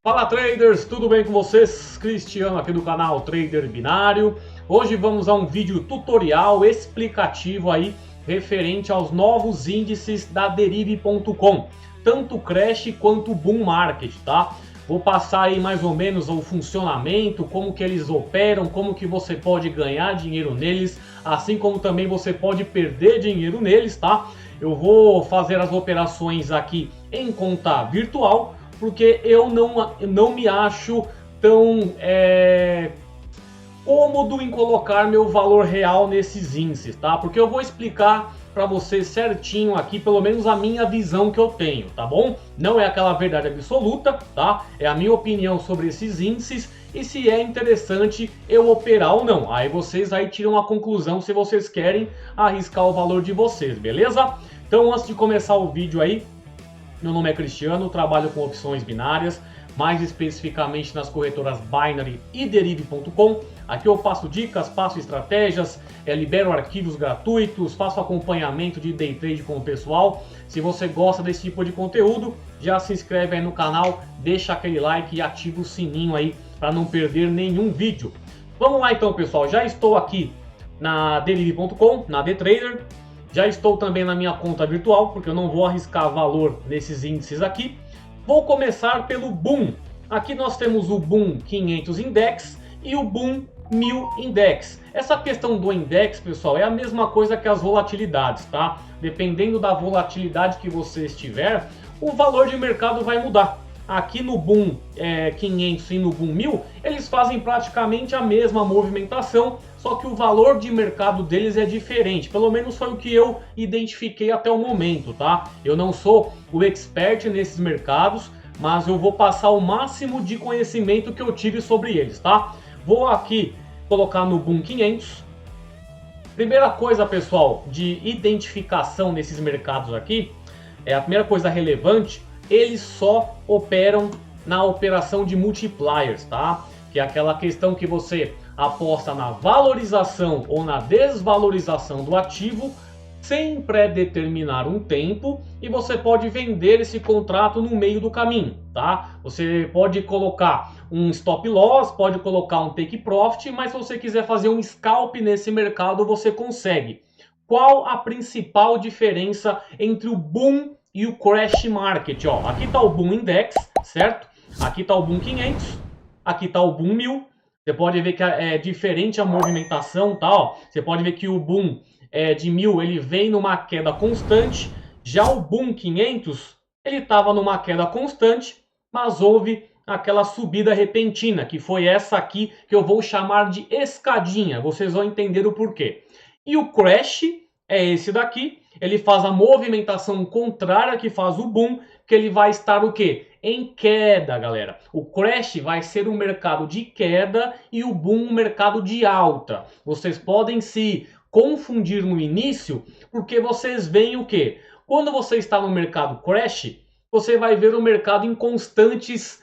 Fala traders, tudo bem com vocês? Cristiano aqui do canal Trader Binário. Hoje vamos a um vídeo tutorial explicativo aí referente aos novos índices da Derive.com, tanto Crash quanto Bull Market, tá? Vou passar aí mais ou menos o funcionamento, como que eles operam, como que você pode ganhar dinheiro neles, assim como também você pode perder dinheiro neles, tá? Eu vou fazer as operações aqui em conta virtual, porque eu não me acho tão cômodo em colocar meu valor real nesses índices, tá? Porque eu vou explicar para vocês certinho aqui, pelo menos a minha visão que eu tenho, tá bom? Não é aquela verdade absoluta, tá? É a minha opinião sobre esses índices e se é interessante eu operar ou não. Aí vocês aí tiram a conclusão se vocês querem arriscar o valor de vocês, beleza? Então antes de começar o vídeo aí, meu nome é Cristiano, trabalho com opções binárias, mais especificamente nas corretoras Binary e Derive.com. Aqui eu passo dicas, passo estratégias, libero arquivos gratuitos, faço acompanhamento de day trade com o pessoal. Se você gosta desse tipo de conteúdo, já se inscreve aí no canal, deixa aquele like e ativa o sininho aí para não perder nenhum vídeo. Vamos lá então, pessoal, já estou aqui na Derive.com, na DTrader. Já estou também na minha conta virtual, porque eu não vou arriscar valor nesses índices aqui. Vou começar pelo Boom. Aqui nós temos o Boom 500 Index e o Boom 1000 Index. Essa questão do index, pessoal, é a mesma coisa que as volatilidades, tá? Dependendo da volatilidade que você estiver, o valor de mercado vai mudar. Aqui no Boom 500 e no Boom 1000, eles fazem praticamente a mesma movimentação, só que o valor de mercado deles é diferente. Pelo menos foi o que eu identifiquei até o momento, tá? Eu não sou o expert nesses mercados, mas eu vou passar o máximo de conhecimento que eu tive sobre eles, tá? Vou aqui colocar no Boom 500. Primeira coisa, pessoal, de identificação nesses mercados aqui, a primeira coisa relevante, eles só operam na operação de multipliers, tá? Que é aquela questão que você aposta na valorização ou na desvalorização do ativo sem pré-determinar um tempo e você pode vender esse contrato no meio do caminho, tá? Você pode colocar um stop loss, pode colocar um take profit, mas se você quiser fazer um scalp nesse mercado, você consegue. Qual a principal diferença entre o Boom e o Crash Market? Ó, aqui está o Boom Index, certo? Aqui está o Boom 500, aqui está o Boom 1000. Você pode ver que é diferente a movimentação, tá? Ó, você pode ver que o Boom de 1000 ele vem numa queda constante, já o Boom 500 ele estava numa queda constante, mas houve aquela subida repentina, que foi essa aqui que eu vou chamar de escadinha. Vocês vão entender o porquê. E o Crash é esse daqui, ele faz a movimentação contrária que faz o Boom, que ele vai estar o quê? Em queda, galera. O Crash vai ser um mercado de queda e o Boom um mercado de alta. Vocês podem se confundir no início, porque vocês veem o quê? Quando você está no mercado Crash, você vai ver o mercado em constantes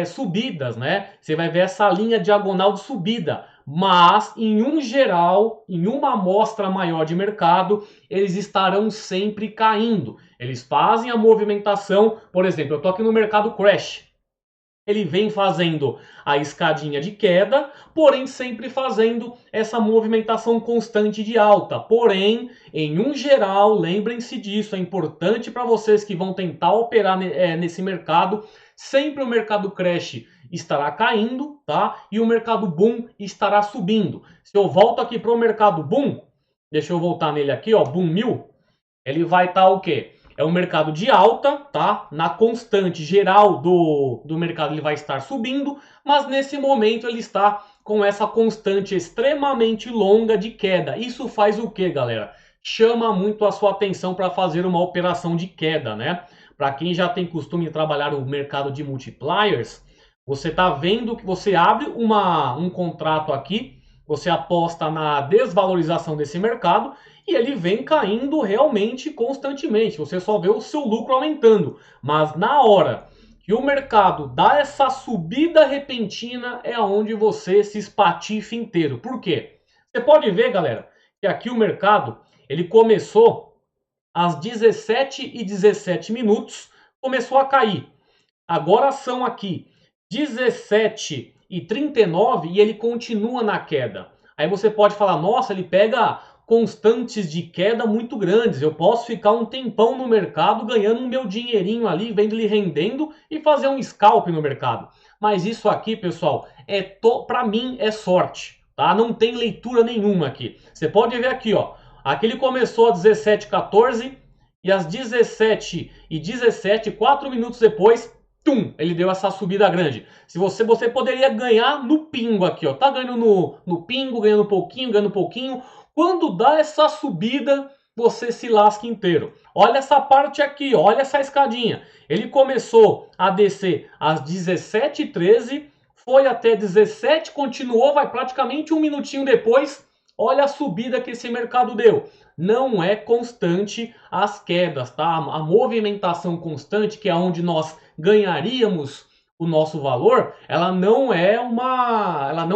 subidas, né? Você vai ver essa linha diagonal de subida. Mas, em um geral, em uma amostra maior de mercado, eles estarão sempre caindo. Eles fazem a movimentação, por exemplo, eu estou aqui no mercado Crash. Ele vem fazendo a escadinha de queda, porém sempre fazendo essa movimentação constante de alta. Porém, em um geral, lembrem-se disso, é importante para vocês que vão tentar operar nesse mercado, sempre o mercado Crash estará caindo, tá? E o mercado Boom estará subindo. Se eu volto aqui para o mercado Boom, deixa eu voltar nele aqui, ó, Boom 1000, ele vai estar o quê? É um mercado de alta, tá? Na constante geral do mercado ele vai estar subindo, mas nesse momento ele está com essa constante extremamente longa de queda. Isso faz o que, galera? Chama muito a sua atenção para fazer uma operação de queda, né? Para quem já tem costume de trabalhar no mercado de multipliers, você está vendo que você abre um contrato aqui, você aposta na desvalorização desse mercado e ele vem caindo realmente constantemente. Você só vê o seu lucro aumentando. Mas na hora que o mercado dá essa subida repentina é onde você se espatifa inteiro. Por quê? Você pode ver, galera, que aqui o mercado ele começou às 17h17, começou a cair. Agora são aqui 17,39 e ele continua na queda. Aí você pode falar, nossa, ele pega constantes de queda muito grandes. Eu posso ficar um tempão no mercado ganhando o meu dinheirinho ali, vendo ele rendendo e fazer um scalp no mercado. Mas isso aqui, pessoal, para mim é sorte, tá? Não tem leitura nenhuma aqui. Você pode ver aqui, ó. Aqui ele começou a 17,14 e às 17h17, 4 minutos depois, tum, ele deu essa subida grande. Se você poderia ganhar no pingo aqui, ó. Tá ganhando no pingo, ganhando um pouquinho, ganhando um pouquinho. Quando dá essa subida, você se lasca inteiro. Olha essa parte aqui, olha essa escadinha. Ele começou a descer às 17h13, foi até 17, continuou, vai praticamente um minutinho depois. Olha a subida que esse mercado deu. Não é constante as quedas, tá? A movimentação constante, que é onde nós ganharíamos o nosso valor, ela não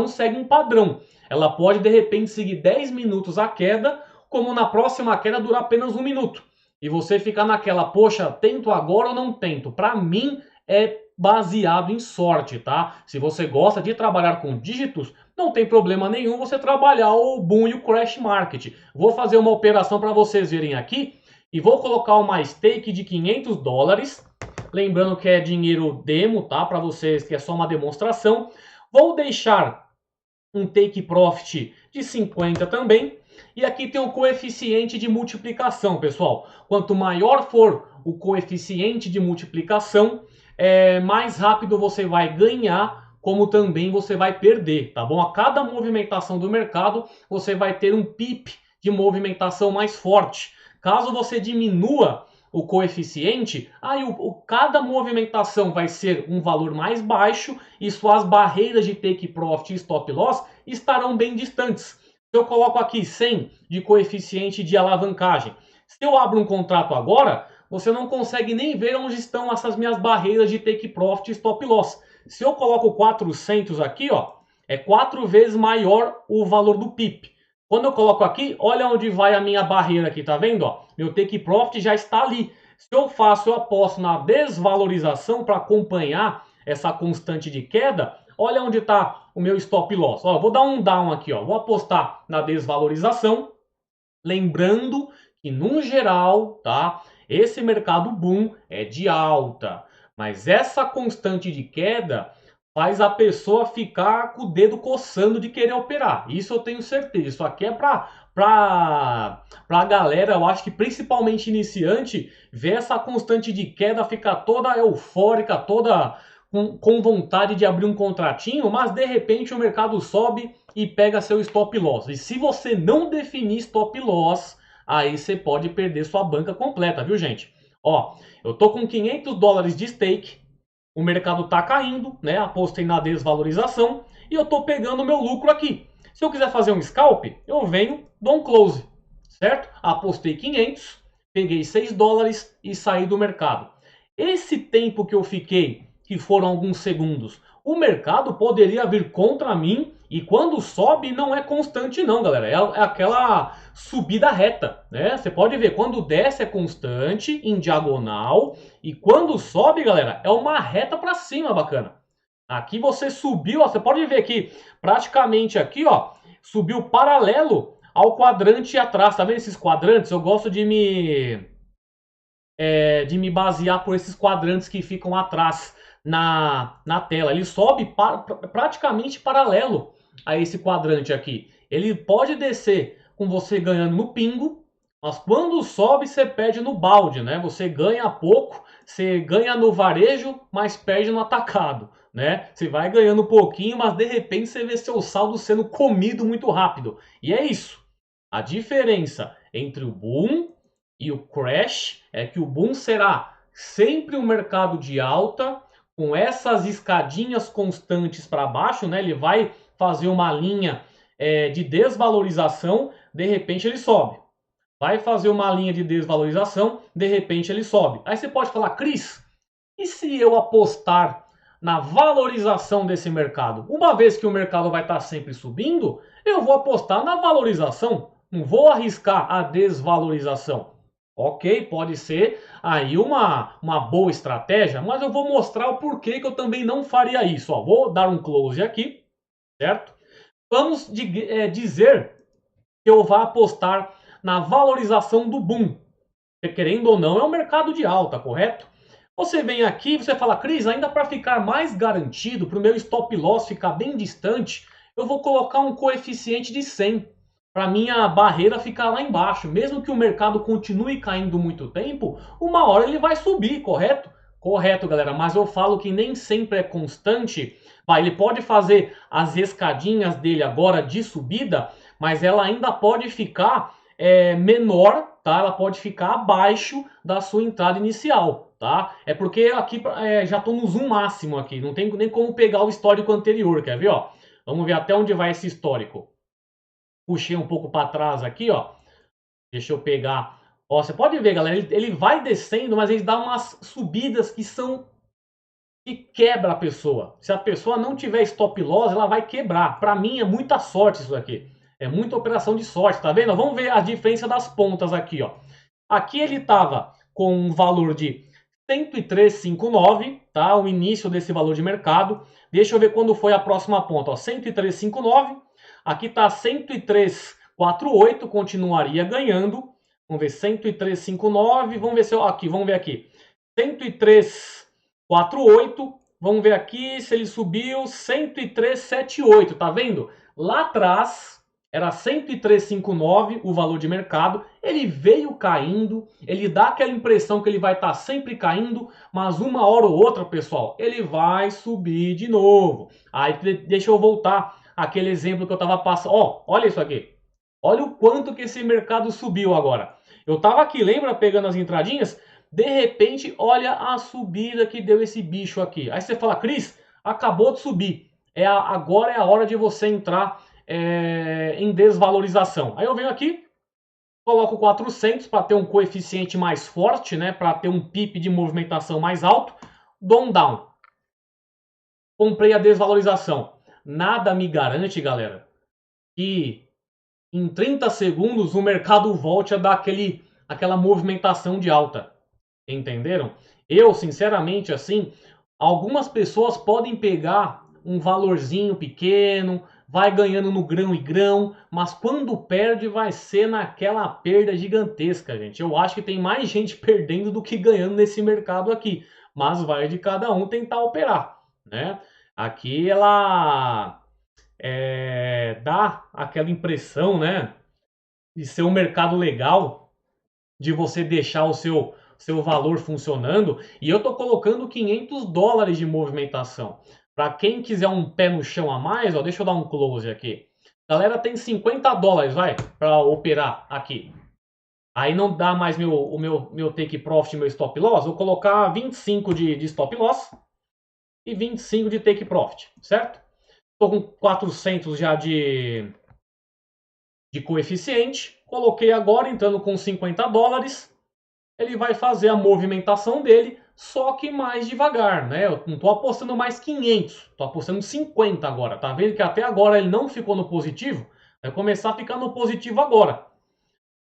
segue um padrão. Ela pode de repente seguir 10 minutos a queda, como na próxima queda durar apenas 1 minuto. E você ficar naquela, poxa, tento agora ou não tento? Para mim é baseado em sorte, tá? Se você gosta de trabalhar com dígitos, não tem problema nenhum você trabalhar o boom e o crash market. Vou fazer uma operação para vocês verem aqui e vou colocar uma stake de $500. Lembrando que é dinheiro demo, tá? Para vocês que é só uma demonstração. Vou deixar um take profit de 50 também. E aqui tem o coeficiente de multiplicação, pessoal. Quanto maior for o coeficiente de multiplicação, mais rápido você vai ganhar, como também você vai perder, tá bom? A cada movimentação do mercado, você vai ter um pip de movimentação mais forte. Caso você diminua o coeficiente, aí cada movimentação vai ser um valor mais baixo e suas barreiras de take profit e stop loss estarão bem distantes. Se eu coloco aqui 100 de coeficiente de alavancagem, se eu abro um contrato agora, você não consegue nem ver onde estão essas minhas barreiras de take profit e stop loss. Se eu coloco 400 aqui, ó, é 4 vezes maior o valor do PIP. Quando eu coloco aqui, olha onde vai a minha barreira aqui, tá vendo? Ó? Meu take profit já está ali. Se eu aposto na desvalorização para acompanhar essa constante de queda, olha onde está o meu stop loss. Ó, vou dar um down aqui, ó. Vou apostar na desvalorização. Lembrando que, no geral, tá? Esse mercado boom é de alta. Mas essa constante de queda faz a pessoa ficar com o dedo coçando de querer operar. Isso eu tenho certeza. Isso aqui é pra galera, eu acho que principalmente iniciante, ver essa constante de queda, ficar toda eufórica, toda com vontade de abrir um contratinho, mas de repente o mercado sobe e pega seu stop loss. E se você não definir stop loss, aí você pode perder sua banca completa, viu, gente? Ó, eu tô com $500 de stake, o mercado tá caindo, né? Apostei na desvalorização e eu tô pegando o meu lucro aqui. Se eu quiser fazer um scalp, eu venho, dou um close, certo? Apostei 500, peguei $6 e saí do mercado. Esse tempo que eu fiquei, que foram alguns segundos, o mercado poderia vir contra mim e quando sobe não é constante não, galera. É aquela subida reta, né? Você pode ver, quando desce é constante, em diagonal, e quando sobe, galera, é uma reta para cima, bacana. Aqui você subiu, ó, você pode ver aqui, praticamente aqui, ó, subiu paralelo ao quadrante atrás. Tá vendo esses quadrantes? Eu gosto de me basear por esses quadrantes que ficam atrás na tela. Ele sobe praticamente paralelo a esse quadrante aqui. Ele pode descer com você ganhando no pingo, mas quando sobe você perde no balde, né? Você ganha pouco, você ganha no varejo, mas perde no atacado, né? Você vai ganhando um pouquinho, mas de repente você vê seu saldo sendo comido muito rápido. E é isso. A diferença entre o boom e o crash é que o boom será sempre um mercado de alta, com essas escadinhas constantes para baixo, né? Ele vai fazer uma linha de desvalorização, de repente ele sobe. Vai fazer uma linha de desvalorização, de repente ele sobe. Aí você pode falar, Cris, e se eu apostar na valorização desse mercado? Uma vez que o mercado vai estar sempre subindo, eu vou apostar na valorização, não vou arriscar a desvalorização. Ok, pode ser aí uma boa estratégia, mas eu vou mostrar o porquê que eu também não faria isso. Ó, vou dar um close aqui, certo? Vamos dizer que eu vá apostar na valorização do boom. Porque, querendo ou não, é um mercado de alta, correto? Você vem aqui e você fala, Cris, ainda para ficar mais garantido, para o meu stop loss ficar bem distante, eu vou colocar um coeficiente de 100 para minha barreira ficar lá embaixo. Mesmo que o mercado continue caindo muito tempo, uma hora ele vai subir, correto? Correto, galera, mas eu falo que nem sempre é constante. Vai, ele pode fazer as escadinhas dele agora de subida, mas ela ainda pode ficar menor, tá? Ela pode ficar abaixo da sua entrada inicial, tá? É porque aqui já estou no zoom máximo aqui, não tem nem como pegar o histórico anterior, quer ver, ó? Vamos ver até onde vai esse histórico. Puxei um pouco para trás aqui, ó. Deixa eu pegar. Ó, você pode ver, galera, ele vai descendo, mas ele dá umas subidas que são que quebra a pessoa. Se a pessoa não tiver stop loss, ela vai quebrar. Para mim é muita sorte isso aqui. É muita operação de sorte, tá vendo? Vamos ver a diferença das pontas aqui, ó. Aqui ele tava com um valor de 103,59, tá? O início desse valor de mercado. Deixa eu ver quando foi a próxima ponta, ó, 103,59. Aqui tá 103,48, continuaria ganhando. Vamos ver 103,59, vamos ver se eu aqui, vamos ver aqui. 103,48. Vamos ver aqui se ele subiu 103,78, tá vendo? Lá atrás era 103,59 o valor de mercado, ele veio caindo, ele dá aquela impressão que ele vai estar sempre caindo, mas uma hora ou outra, pessoal, ele vai subir de novo. Aí deixa eu voltar àquele exemplo que eu estava passando. Ó, olha isso aqui. Olha o quanto que esse mercado subiu agora. Eu estava aqui, lembra, pegando as entradinhas? De repente, olha a subida que deu esse bicho aqui. Aí você fala, Cris, acabou de subir. Agora é a hora de você entrar em desvalorização. Aí eu venho aqui, coloco 400 para ter um coeficiente mais forte, né? Para ter um PIP de movimentação mais alto. Dou um down. Comprei a desvalorização. Nada me garante, galera, que em 30 segundos o mercado volte a dar aquela movimentação de alta. Entenderam? Eu, sinceramente, assim, algumas pessoas podem pegar um valorzinho pequeno, vai ganhando no grão e grão, mas quando perde vai ser naquela perda gigantesca, gente. Eu acho que tem mais gente perdendo do que ganhando nesse mercado aqui, mas vai de cada um tentar operar, né? Aqui ela dá aquela impressão, né, de ser um mercado legal, de você deixar o seu valor funcionando, e eu estou colocando $500 de movimentação. Para quem quiser um pé no chão a mais, ó, deixa eu dar um close aqui. Galera, tem $50, vai, para operar aqui. Aí não dá mais o meu take profit, meu stop loss, vou colocar 25 de stop loss e 25 de take profit, certo? Estou com 400 já de coeficiente, coloquei agora entrando com $50, ele vai fazer a movimentação dele, só que mais devagar, né? Eu não estou apostando mais 500, estou apostando 50 agora. Tá vendo que até agora ele não ficou no positivo? Vai começar a ficar no positivo agora.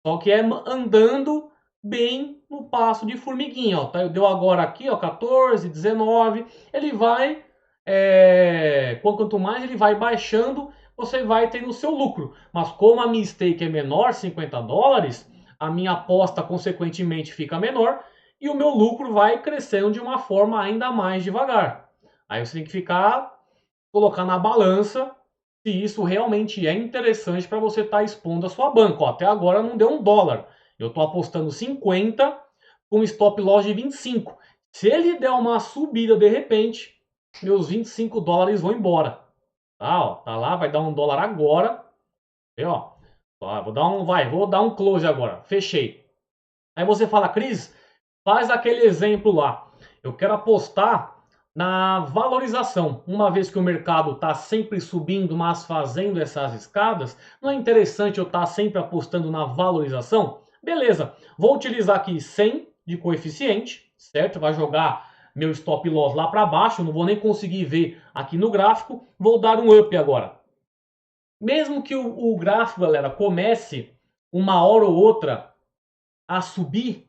Só que é andando bem no passo de formiguinha, ó. Deu agora aqui, ó, 14, 19. Ele vai, quanto mais ele vai baixando, você vai tendo o seu lucro. Mas como a minha stake é menor, $50, a minha aposta consequentemente fica menor e o meu lucro vai crescendo de uma forma ainda mais devagar. Aí você tem que colocar na balança se isso realmente é interessante para você estar expondo a sua banca. Ó, até agora não deu $1. Eu estou apostando 50 com stop loss de 25. Se ele der uma subida de repente, meus $25 vão embora. Tá, ó, tá lá, vai dar $1 agora. Vê, ó. Vou dar um close agora. Fechei. Aí você fala, Cris, faz aquele exemplo lá. Eu quero apostar na valorização. Uma vez que o mercado está sempre subindo, mas fazendo essas escadas, não é interessante eu estar sempre apostando na valorização? Beleza, vou utilizar aqui 100 de coeficiente, certo? Vai jogar meu stop loss lá para baixo, não vou nem conseguir ver aqui no gráfico. Vou dar um up agora. Mesmo que o gráfico, galera, comece uma hora ou outra a subir,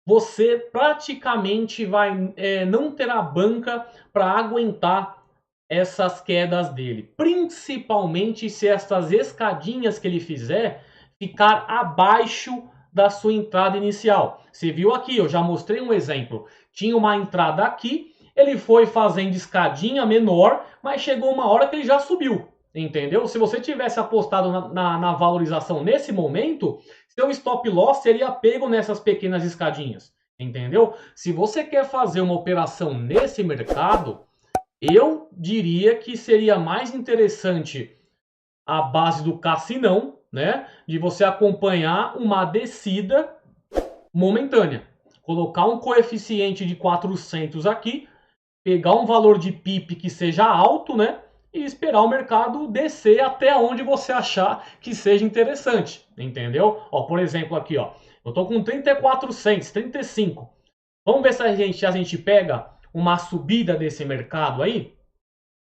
você praticamente vai não terá banca para aguentar essas quedas dele. Principalmente se essas escadinhas que ele fizer ficar abaixo da sua entrada inicial. Você viu aqui, eu já mostrei um exemplo. Tinha uma entrada aqui, ele foi fazendo escadinha menor, mas chegou uma hora que ele já subiu. Entendeu? Se você tivesse apostado na valorização nesse momento, seu stop loss seria pego nessas pequenas escadinhas. Entendeu? Se você quer fazer uma operação nesse mercado, eu diria que seria mais interessante a base do cassinão, né? De você acompanhar uma descida momentânea. Colocar um coeficiente de 400 aqui, pegar um valor de PIP que seja alto, né? E esperar o mercado descer até onde você achar que seja interessante, entendeu? Ó, por exemplo, aqui, ó, eu tô com 3400, 35. Vamos ver se a gente pega uma subida desse mercado aí,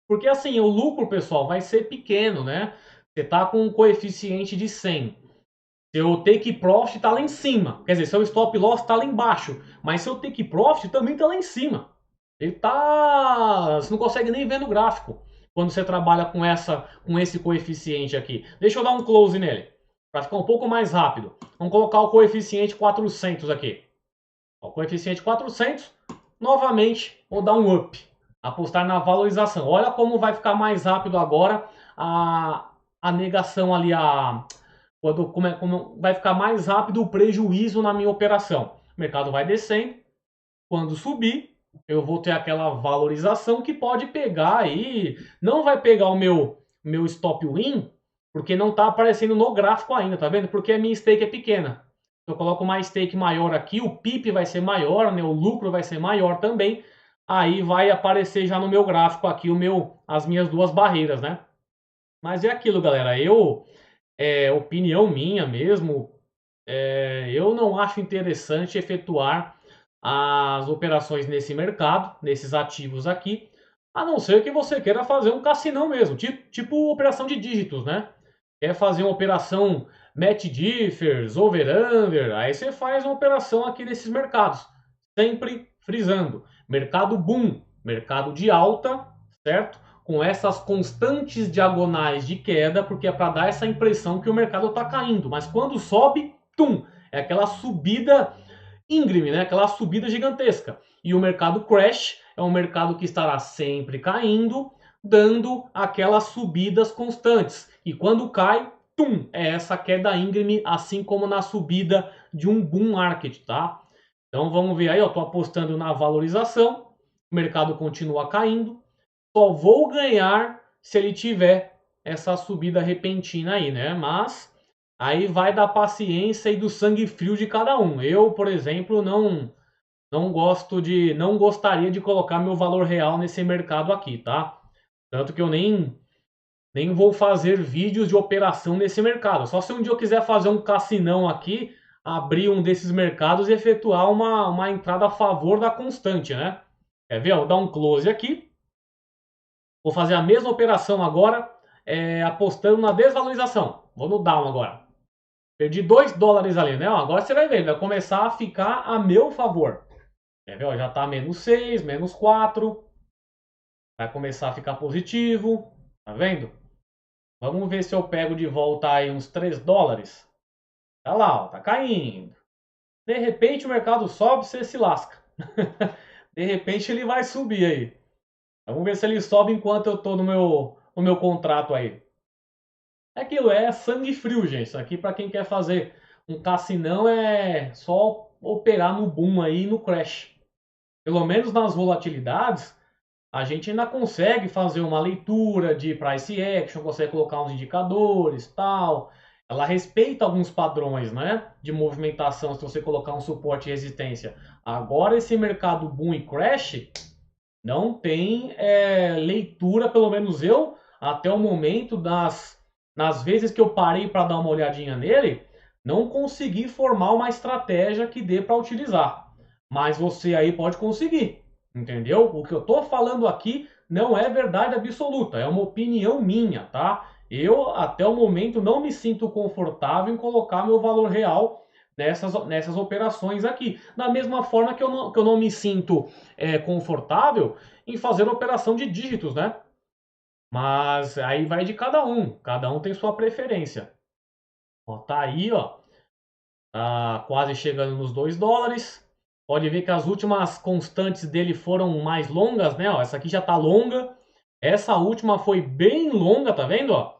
porque assim, o lucro, pessoal, vai ser pequeno, né? Você tá com um coeficiente de 100. Seu take profit tá lá em cima. Quer dizer, seu stop loss tá lá embaixo. Mas seu take profit também tá lá em cima. Ele tá... Você não consegue nem ver no gráfico quando você trabalha com esse coeficiente aqui. Deixa eu dar um close nele, para ficar um pouco mais rápido. Vamos colocar o coeficiente 400 aqui. O coeficiente 400, novamente, vou dar um up. Apostar na valorização. Olha como vai ficar mais rápido agora a negação ali, como vai ficar mais rápido o prejuízo na minha operação. O mercado vai descendo. Quando subir, eu vou ter aquela valorização que pode pegar aí. Não vai pegar o meu stop win, porque não está aparecendo no gráfico ainda, tá vendo? Porque a minha stake é pequena. Se eu coloco uma stake maior aqui, o PIP vai ser maior, né? O lucro vai ser maior também. Aí vai aparecer já no meu gráfico aqui as minhas duas barreiras, né? Mas é aquilo, galera. Opinião minha mesmo, eu não acho interessante efetuar as operações nesse mercado, nesses ativos aqui, a não ser que você queira fazer um cassinão mesmo, tipo operação de dígitos, né? Quer fazer uma operação match differs, over-under, aí você faz uma operação aqui nesses mercados. Sempre frisando, mercado boom, mercado de alta, certo? Com essas constantes diagonais de queda, porque é para dar essa impressão que o mercado está caindo. Mas quando sobe, tum, é aquela subida íngreme, né? Aquela subida gigantesca. E o mercado crash é um mercado que estará sempre caindo, dando aquelas subidas constantes. E quando cai, tum, é essa queda íngreme, assim como na subida de um bull market, tá? Então vamos ver aí, eu tô apostando na valorização, o mercado continua caindo, só vou ganhar se ele tiver essa subida repentina aí, né? Mas aí vai da paciência e do sangue frio de cada um. Eu, por exemplo, não gostaria de colocar meu valor real nesse mercado aqui, tá? Tanto que eu nem vou fazer vídeos de operação nesse mercado. Só se um dia eu quiser fazer um cassinão aqui, abrir um desses mercados e efetuar uma entrada a favor da constante, né? Quer ver? Vou dar um close aqui. Vou fazer a mesma operação agora, apostando na desvalorização. Vou no down agora. Perdi 2 dólares ali, né? Agora você vai ver, vai começar a ficar a meu favor. Quer ver? Já tá menos 6, menos 4. Vai começar a ficar positivo. Tá vendo? Vamos ver se eu pego de volta aí uns 3 dólares. Tá lá, ó, tá caindo. De repente o mercado sobe, você se lasca. De repente ele vai subir aí. Vamos ver se ele sobe enquanto eu tô no meu contrato aí. É aquilo, é sangue frio, gente. Isso aqui para quem quer fazer um cassinão é só operar no boom aí e no crash. Pelo menos nas volatilidades, a gente ainda consegue fazer uma leitura de price action, consegue colocar uns indicadores, tal. Ela respeita alguns padrões, né, de movimentação se você colocar um suporte e resistência. Agora esse mercado boom e crash não tem leitura, pelo menos eu, até o momento nas vezes que eu parei para dar uma olhadinha nele, não consegui formar uma estratégia que dê para utilizar. Mas você aí pode conseguir, entendeu? O que eu estou falando aqui não é verdade absoluta, é uma opinião minha, tá? Eu, até o momento, não me sinto confortável em colocar meu valor real nessas operações aqui. Da mesma forma que eu não me sinto confortável em fazer operação de dígitos, né? Mas aí vai de cada um tem sua preferência. Ó, tá aí, ó, tá quase chegando nos $2. Pode ver que as últimas constantes dele foram mais longas, né? Ó, essa aqui já tá longa. Essa última foi bem longa, tá vendo? Ó?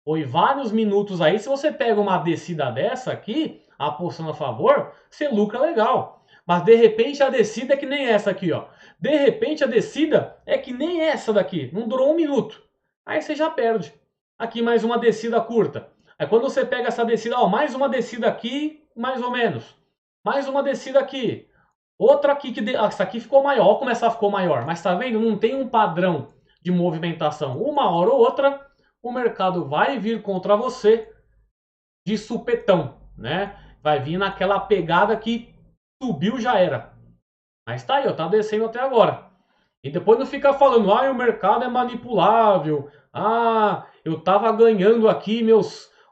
Foi vários minutos aí. Se você pega uma descida dessa aqui, apostando a favor, você lucra legal. Mas de repente a descida é que nem essa aqui, ó. De repente a descida é que nem essa daqui. Não durou um minuto. Aí você já perde. Aqui mais uma descida curta. Aí quando você pega essa descida, ó, mais uma descida aqui, mais ou menos. Mais uma descida aqui. Outra aqui que essa aqui ficou maior. Olha como essa ficou maior. Mas tá vendo? Não tem um padrão de movimentação. Uma hora ou outra, o mercado vai vir contra você de supetão, né? Vai vir naquela pegada que subiu já era. Mas tá aí, ó, tá descendo até agora. E depois não fica falando, ah, o mercado é manipulável. Ah, eu tava ganhando aqui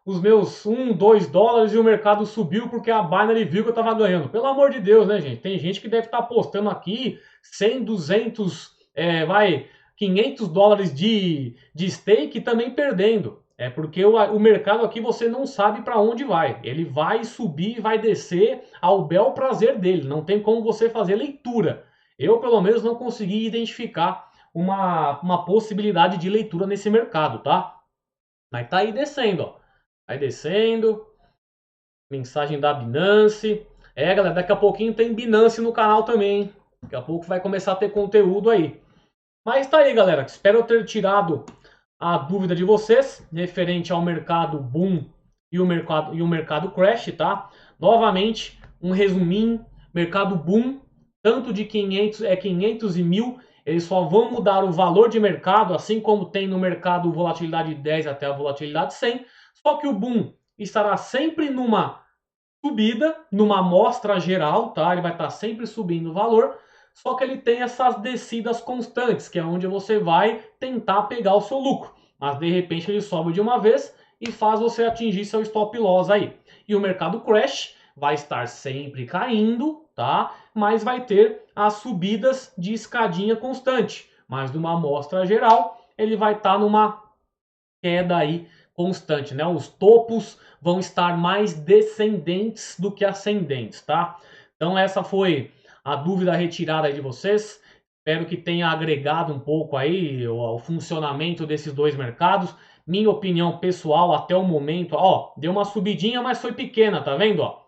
os meus $1, $2 e o mercado subiu porque a Binance viu que eu tava ganhando. Pelo amor de Deus, né, gente? Tem gente que deve estar apostando aqui 100, 200, $500 de stake também perdendo. É porque o mercado aqui você não sabe para onde vai. Ele vai subir e vai descer ao bel prazer dele. Não tem como você fazer leitura. Eu, pelo menos, não consegui identificar uma possibilidade de leitura nesse mercado, tá? Mas tá aí descendo, ó. Aí descendo. Mensagem da Binance. É, galera, daqui a pouquinho tem Binance no canal também, hein? Daqui a pouco vai começar a ter conteúdo aí. Mas tá aí, galera. Espero ter tirado a dúvida de vocês referente ao mercado boom e o mercado crash, tá? Novamente, um resuminho. Mercado boom, tanto de 500 e 1000, eles só vão mudar o valor de mercado, assim como tem no mercado volatilidade 10 até a volatilidade 100. Só que o boom estará sempre numa subida, numa amostra geral, tá? Ele vai estar sempre subindo o valor. Só que ele tem essas descidas constantes, que é onde você vai tentar pegar o seu lucro. Mas de repente ele sobe de uma vez e faz você atingir seu stop loss aí. E o mercado crash vai estar sempre caindo, tá? Mas vai ter as subidas de escadinha constante. Mas numa amostra geral, ele vai estar numa queda aí constante, né? Os topos vão estar mais descendentes do que ascendentes, tá? Então essa foi a dúvida retirada de vocês. Espero que tenha agregado um pouco aí o funcionamento desses dois mercados. Minha opinião pessoal até o momento, ó, deu uma subidinha, mas foi pequena, tá vendo, ó?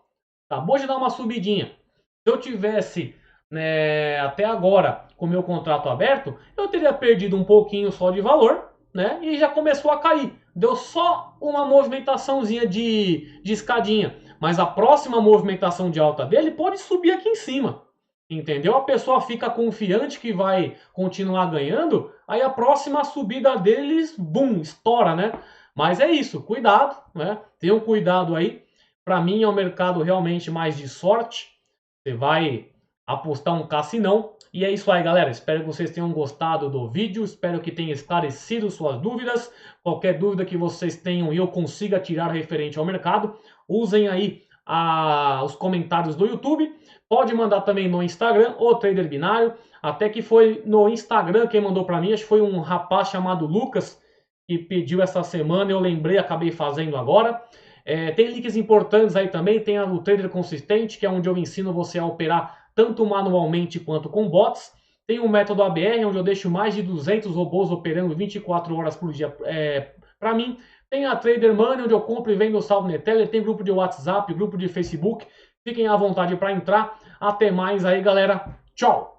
Acabou de dar uma subidinha. Se eu tivesse, né, até agora com o meu contrato aberto, eu teria perdido um pouquinho só de valor, né? E já começou a cair. Deu só uma movimentaçãozinha de escadinha. Mas a próxima movimentação de alta dele pode subir aqui em cima. Entendeu? A pessoa fica confiante que vai continuar ganhando, aí a próxima subida deles, bum, estoura, né? Mas é isso, cuidado, né? Tenham cuidado aí. Para mim é um mercado realmente mais de sorte. Você vai apostar um cassinão. E é isso aí, galera. Espero que vocês tenham gostado do vídeo. Espero que tenha esclarecido suas dúvidas. Qualquer dúvida que vocês tenham e eu consiga tirar referente ao mercado, usem aí os comentários do YouTube. Pode mandar também no Instagram, o Trader Binário. Até que foi no Instagram quem mandou para mim. Acho que foi um rapaz chamado Lucas que pediu essa semana. Eu lembrei, acabei fazendo agora. Tem links importantes aí também. Tem o Trader Consistente, que é onde eu ensino você a operar tanto manualmente quanto com bots. Tem o método ABR, onde eu deixo mais de 200 robôs operando 24 horas por dia para mim. Tem a Trader Money, onde eu compro e vendo o saldo Neteller. Tem grupo de WhatsApp, grupo de Facebook. Fiquem à vontade para entrar. Até mais aí, galera. Tchau!